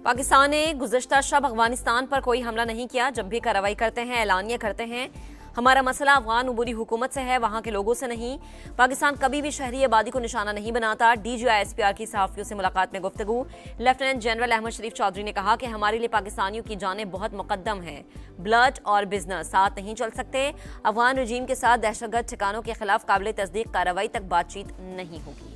पाकिस्तान ने गुज़श्ता शब अफगानिस्तान पर कोई हमला नहीं किया। जब भी कार्रवाई करते हैं ऐलानिया करते हैं हमारा मसला अफगान उबूरी हुकूमत से है, वहां के लोगों से नहीं। पाकिस्तान कभी भी शहरी आबादी को निशाना नहीं बनाता। DGI-SPR की सहाफ़ियों से मुलाकात में गुफ्तगू लेफ्टिनेंट जनरल अहमद शरीफ चौधरी ने कहा कि हमारे लिए पाकिस्तानियों की जानें बहुत मुकद्दम हैं। ब्लड और बिजनेस साथ नहीं चल सकते। अफगान रजीम के साथ दहशतगर्द ठिकानों के खिलाफ काबिल तस्दीक कार्रवाई तक बातचीत नहीं होगी।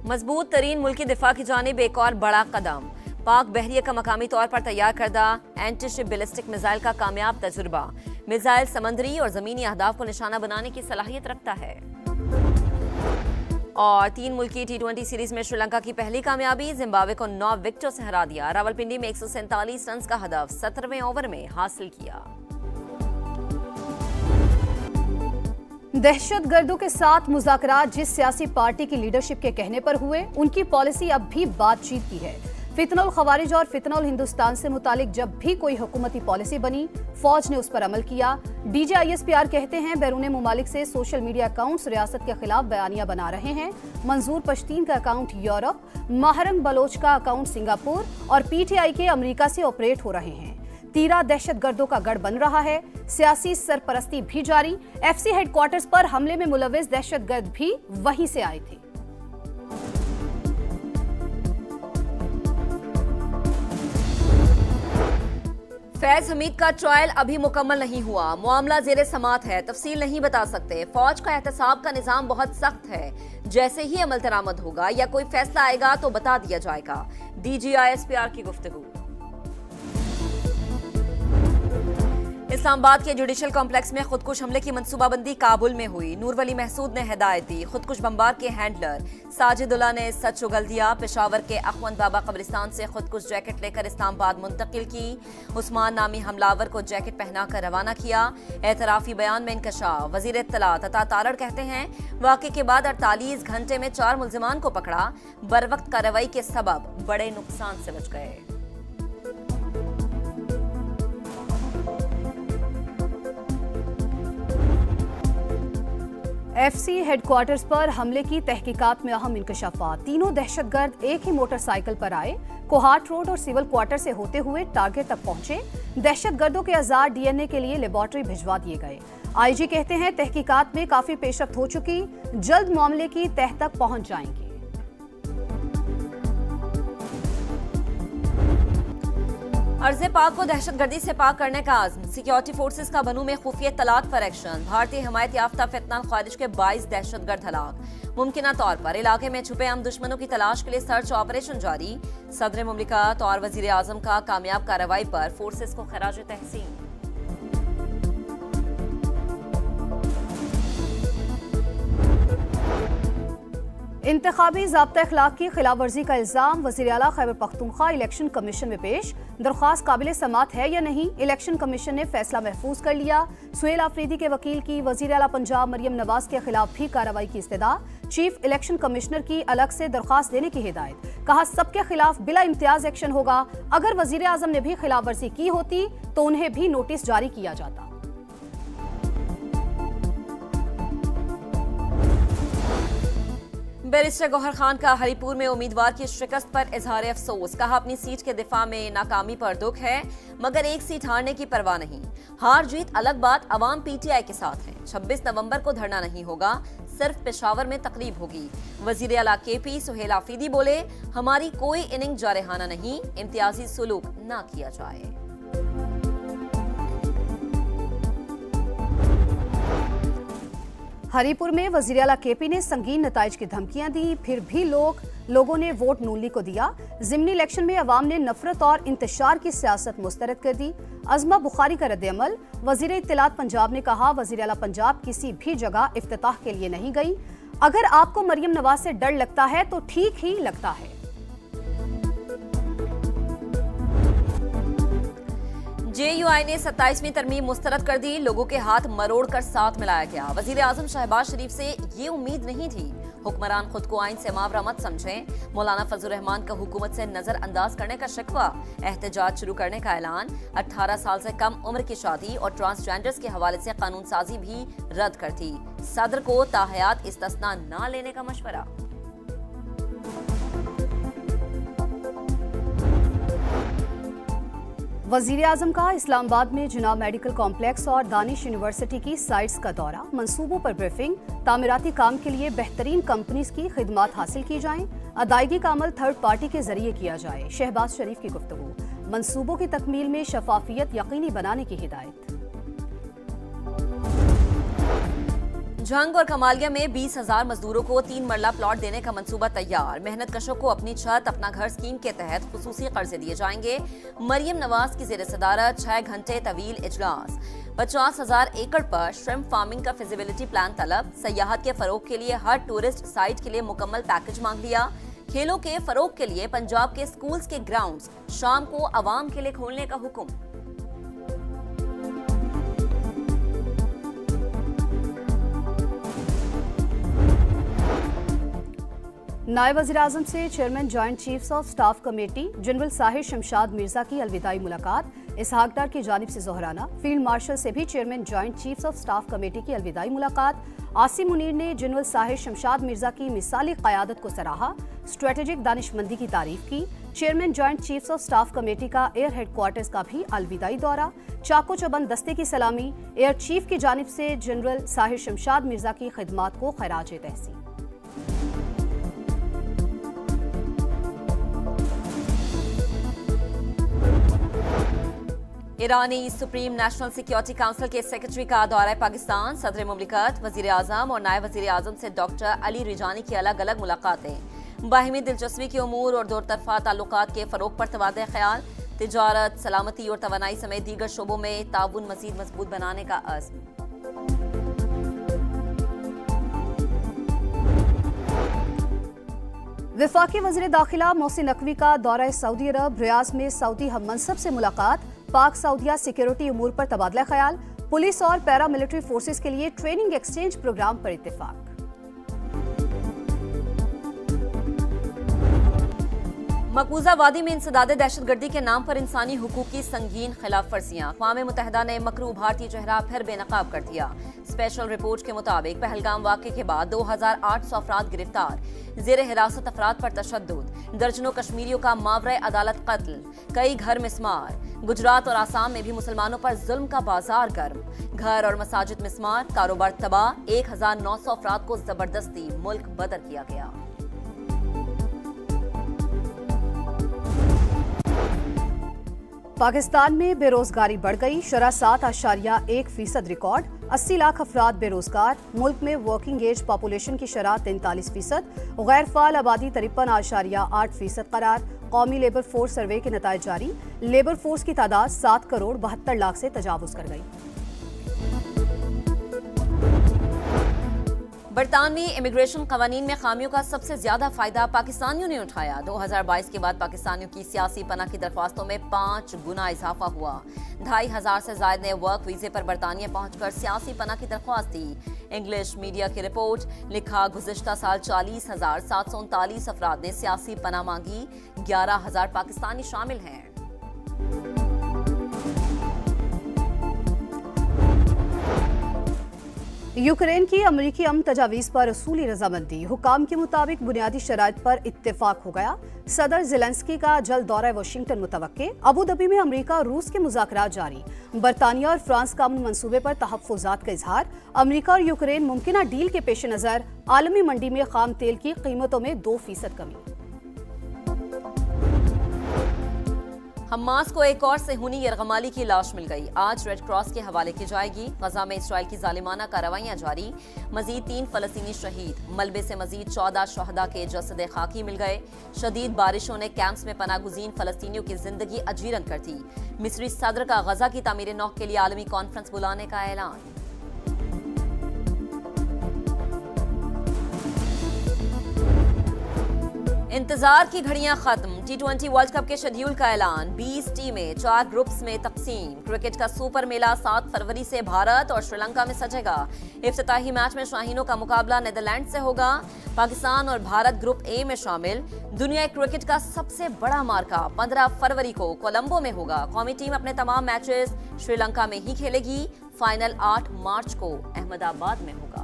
मजबूत तरीन मुल्की दिफा की जानिब एक और बड़ा कदम। पाक बहरिया का मकामी तौर पर तैयार करदा एंटी शिप बैलिस्टिक मिसाइल का कामयाब तजुर्बा। मिसाइल समंदरी और जमीनी अहदाफ को निशाना बनाने की सलाहियत रखता है। और 3 मुल्की T20 सीरीज में श्रीलंका की पहली कामयाबी, जिम्बाब्वे को 9 विकेटों से हरा दिया। रावलपिंडी में 147 रन का हदफ 17वें ओवर में हासिल किया। दहशतगर्दों के साथ मुज़ाकरात जिस सियासी पार्टी की लीडरशिप के कहने पर हुए, उनकी पॉलिसी अब भी बातचीत की है। फितनुल खवारिज और फितनुल हिंदुस्तान से मुतालिक जब भी कोई हुकूमती पॉलिसी बनी, फौज ने उस पर अमल किया। DGI-SPR कहते हैं बैरून मुमालिक से सोशल मीडिया अकाउंट्स रियासत के खिलाफ बयानियां बना रहे हैं। मंजूर पश्तीन का अकाउंट यूरोप, महरंग बलोच का अकाउंट सिंगापुर और PTI के अमेरिका से ऑपरेट हो रहे हैं। तीरा दहशतगर्दों का गढ़ बन रहा है। सियासी सरपरस्ती भी जारी। FC हेडक्वार्टर्स पर हमले में मुलविस दहशतगर्द भी वहीं से आए थे। फैज हमीद का ट्रायल अभी मुकम्मल नहीं हुआ। मामला जेरे समात है, तफसील नहीं बता सकते। फौज का एहतसाब का निजाम बहुत सख्त है। जैसे ही अमल दरामद होगा या कोई फैसला आएगा तो बता दिया जाएगा। DGI-SPR की गुफ्तगू। इस्लामाबाद के जुडिशल कॉम्प्लेक्स में खुदकुश हमले की मंसूबाबंदी काबुल में हुई। नूर वली महसूद ने हिदायत दी। खुदकुश बम्बार के हैंडलर साजिदुल्लाह ने सच उगल दिया। पेशावर के अखवंद बाबा कब्रिस्तान से खुदकुश जैकेट लेकर इस्लामाबाद मुंतकिल की। उस्मान नामी हमलावर को जैकेट पहनाकर रवाना किया। एतराफी बयान में इंकशाफ। वजीर इत्तलात अता तारड़ कहते हैं वाक़े के बाद 48 घंटे में 4 मुल्जिमान को पकड़ा। बरवक्त कार्रवाई के सबब बड़े नुकसान से बच गए। FC हेडक्वार्टर्स पर हमले की तहकीकात में अहम इंकशाफात। तीनों दहशतगर्द एक ही मोटरसाइकिल पर आए। कोहाट रोड और सिविल क्वार्टर से होते हुए टारगेट तक पहुंचे। दहशतगर्दों के औजार DNA के लिए लेबोरेटरी भिजवा दिए गए। IG कहते हैं तहकीकात में काफी पेशरफ्त हो चुकी, जल्द मामले की तह तक पहुंच जाएंगे। अर्ज़े पाक को दहशतगर्दी से पाक करने का आज़म। सिक्योरिटी फोर्सेस का बनू में खुफिया तलाक पर एक्शन। भारतीय हिमायत याफ्ता फितना ख्वारिज के 22 दहशतगर्द हलाक। मुमकिना तौर पर इलाके में छुपे अम दुश्मनों की तलाश के लिए सर्च ऑपरेशन जारी। सदर मुमलिकत और वजीर आजम का कामयाब कार्रवाई पर फोर्सेस को खराज तहसीन। इंतखाबी ज़ाब्ता अखलाक की खिलाफ वर्जी का इल्जाम वज़ीर आला खैबर पख्तूनख्वा इलेक्शन कमीशन में पेश। दरख्वास्त काबिल समात है या नहीं, इलेक्शन कमीशन ने फैसला महफूज कर लिया। सुहेल आफरीदी के वकील की वज़ीर आला पंजाब मरियम नवाज के खिलाफ भी कार्रवाई की इस्तदा। चीफ इलेक्शन कमिश्नर की अलग से दरख्वास्त देने की हिदायत। कहा सबके खिलाफ बिला इम्तियाज एक्शन होगा। अगर वज़ीर आज़म ने भी खिलाफ वर्जी की होती तो उन्हें भी नोटिस जारी किया जाता। बैरिस्टर गौहर खान का हरिपुर में उम्मीदवार की शिकस्त पर इजहार अफसोस। कहा अपनी सीट के दिफा में नाकामी पर दुख है, मगर एक सीट हारने की परवाह नहीं। हार जीत अलग बात, अवाम PTI के साथ है। 26 नवंबर को धरना नहीं होगा, सिर्फ पेशावर में तकरीब होगी। वजीर आला KP सुहेल आफरीदी बोले हमारी कोई इनिंग जारहाना नहीं, इम्तियाजी सुलूक ना किया जाए। हरिपुर में वज़ीर आला KP ने संगीन नताइज की धमकियां दी, फिर भी लोगों ने वोट नून लीग को दिया। ज़िमनी इलेक्शन में अवाम ने नफरत और इंतशार की सियासत मुस्तरद कर दी। अज़मा बुखारी का रद्द-ए-अमल। वज़ीर इत्तलात पंजाब ने कहा वज़ीर आला पंजाब किसी भी जगह इफ्तिताह के लिए नहीं गई। अगर आपको मरियम नवाज से डर लगता है तो ठीक ही लगता है। JUI ने 27वीं तरमीम मुस्तरद कर दी। लोगों के हाथ मरोड़ कर साथ मिलाया गया। वजीर आजम शहबाज शरीफ से ये उम्मीद नहीं थी। हुक्मरान खुद को आइन से मावरा मत समझें। मौलाना फजल रहमान का हुकूमत से नजरअंदाज करने का शिकवा। एहतजाज शुरू करने का ऐलान। 18 साल से कम उम्र की शादी और ट्रांसजेंडर्स के हवाले से कानून साजी भी रद्द कर दी। सदर को ताहयात इस्तिस्ना न लेने का मशवरा। वजीर आजम का इस्लामाबाद में जिना मेडिकल कॉम्प्लेक्स और दानिश यूनिवर्सिटी की साइट्स का दौरा। मंसूबों पर ब्रीफिंग। तामीराती काम के लिए बेहतरीन कंपनीज की खिदमात हासिल की जाएं। अदायगी का अमल थर्ड पार्टी के जरिए किया जाए। शहबाज शरीफ की गुफ्तगू। मंसूबों की तकमील में शफाफियत यकीनी बनाने की हिदायत। झंग और कमालिया में 20,000 मजदूरों को 3 मरला प्लॉट देने का मंसूबा तैयार। मेहनत कशों को अपनी छत अपना घर स्कीम के तहत खुसूसी कर्जे दिए जाएंगे। मरियम नवाज की जेर सदारत 6 घंटे तवील इजलास। 50,000 एकड़ पर श्रिम्प फार्मिंग का फिजिबिलिटी प्लान तलब। सयाहत के फरोग के लिए हर टूरिस्ट साइट के लिए मुकम्मल पैकेज मांग लिया। खेलों के फरोग के लिए पंजाब के स्कूल्स के ग्राउंड्स शाम को अवाम के लिए खोलने का हुक्म। नायब वज़ीर-ए-आज़म से chairman joint chiefs of staff committee general Sahir Shamshad Mirza की अलविदाई मुलाकात। इसहाक डार की जानिब से जोहराना। फील्ड मार्शल से भी chairman joint chiefs of staff committee की अलविदाई मुलाकात। आसिम मुनीर ने जनरल साहिर शमशाद मिर्जा की मिसाली क़यादत को सराहा। स्ट्रेटेजिक दानिशमंदी की तारीफ की। Chairman joint chiefs of staff committee का एयर हेडक्वार्टर्स का भी अलविदाई दौरा। चाको चबंद दस्ते की सलामी। एयर चीफ की जानिब से जनरल साहिर शमशाद मिर्जा की खिदमात को खराज तहसीन। ईरानी सुप्रीम नेशनल सिक्योरिटी काउंसिल के सेक्रेटरी का दौरा पाकिस्तान। सदर मुमलिकत, वजीर आजम और नायब वजीर आजम से डॉक्टर अली रिजानी की अलग अलग मुलाकातें। बाहिमी दिलचस्पी के उमूर और दो तरफा ताल्लुकात के फरोग पर तबादला ख्याल। तिजारत, सलामती और तवानाई समेत दीगर शोबों में ताउन मजीद मजबूत बनाने का अज़्म। वफाकी वज़ीर दाखिला मोहसिन नकवी का दौरा सऊदी अरब। रियाज में सऊदी हम मनसब से मुलाकात। पाक सऊदिया सिक्योरिटी उमूर पर तबादला ख्याल। पुलिस और पैरा मिलिट्री फोर्सेस के लिए ट्रेनिंग एक्सचेंज प्रोग्राम पर इत्तेफाक। मकबूजा वादी में इंसदाद दहशतगर्दी के नाम पर इंसानी हुकूक की संगीन खिलाफ वर्जियां। अक़वाम मुत्तहिदा ने मकरू भारतीय चेहरा फिर बेनकाब कर दिया। स्पेशल रिपोर्ट के मुताबिक पहलगाम वाक़े के बाद 2800 अफराद गिरफ्तार। जेर हिरासत अफराद पर तशद्दुद। दर्जनों कश्मीरियों का मावरे अदालत कत्ल। कई घर मिस्मार। गुजरात और आसाम में भी मुसलमानों पर जुल्म का बाजार गर्म। घर और मसाजिद मिस्मार। कारोबार तबाह। 1900 अफराद को जबरदस्ती मुल्क बदर किया गया। पाकिस्तान में बेरोजगारी बढ़ गई। शरह 7.1% रिकॉर्ड। 80 लाख अफराद बेरोजगार। मुल्क में वर्किंग एज पॉपुलेशन की शरह 43%। गैर फाल आबादी 53.8% करार। कौमी लेबर फोर्स सर्वे के नतायज जारी। लेबर फोर्स की तादाद 7 करोड़ 72 लाख से तजावुज कर गई। बरतानवी इमिग्रेशन कवानीन में खामियों का सबसे ज्यादा फायदा पाकिस्तानियों ने उठाया। 2022 के बाद पाकिस्तानियों की सियासी पनाह की दरख्वास्तों में 5 गुना इजाफा हुआ। 2500 से ज्यादा ने वर्क वीजे पर बरतानिया पहुंचकर सियासी पनाह की दरख्वास्त दी। इंग्लिश मीडिया की रिपोर्ट लिखा, गुज़िश्ता साल 40,739 अफराद ने सियासी पनाह मांगी। 11,000 पाकिस्तानी शामिल हैं। यूक्रेन की अमरीकी अमन तजावीज़ पर रसूली रजामंदी। हुकाम के मुताबिक बुनियादी शराइत पर इत्तेफाक हो गया। सदर ज़ेलेंस्की का जल्द दौरा वाशिंगटन मुतवक्के। अबू धाबी में अमरीका और रूस के मुज़ाकरात जारी। बरतानिया और फ्रांस का अमन मंसूबे पर तहफ़्फ़ुज़ात का इजहार। अमरीका और यूक्रेन मुमकिना डील के पेश नज़र आलमी मंडी में खाम तेल की कीमतों में 2% कमी। हमास को एक और सेहूनी यरगमाली की लाश मिल गई। आज रेड क्रॉस के हवाले की जाएगी। गजा में इसराइल की जालिमाना कार्रवाइयां जारी। मजीद 3 फलस्तीनी शहीद। मलबे से मजीद 14 शहदा के जसद खाकी मिल गए। शदीद बारिशों ने कैंप्स में पनागुजीन फलस्तीनियों की जिंदगी अजीरन कर दी। मिस्री सदर का गजा की तामीर नौ के लिए आलमी कॉन्फ्रेंस बुलाने का ऐलान। इंतजार की घड़ियां खत्म। T20 वर्ल्ड कप के शेड्यूल का ऐलान। 20 टीमें 4 ग्रुप्स में तकसीम। क्रिकेट का सुपर मेला 7 फरवरी से भारत और श्रीलंका में सजेगा। इफ्तिताही मैच में शाहीनों का मुकाबला नीदरलैंड से होगा। पाकिस्तान और भारत ग्रुप ए में शामिल। दुनिया क्रिकेट का सबसे बड़ा मार्का 15 फरवरी को कोलंबो में होगा। कौमी टीम अपने तमाम मैचेस श्रीलंका में ही खेलेगी। फाइनल 8 मार्च को अहमदाबाद में होगा।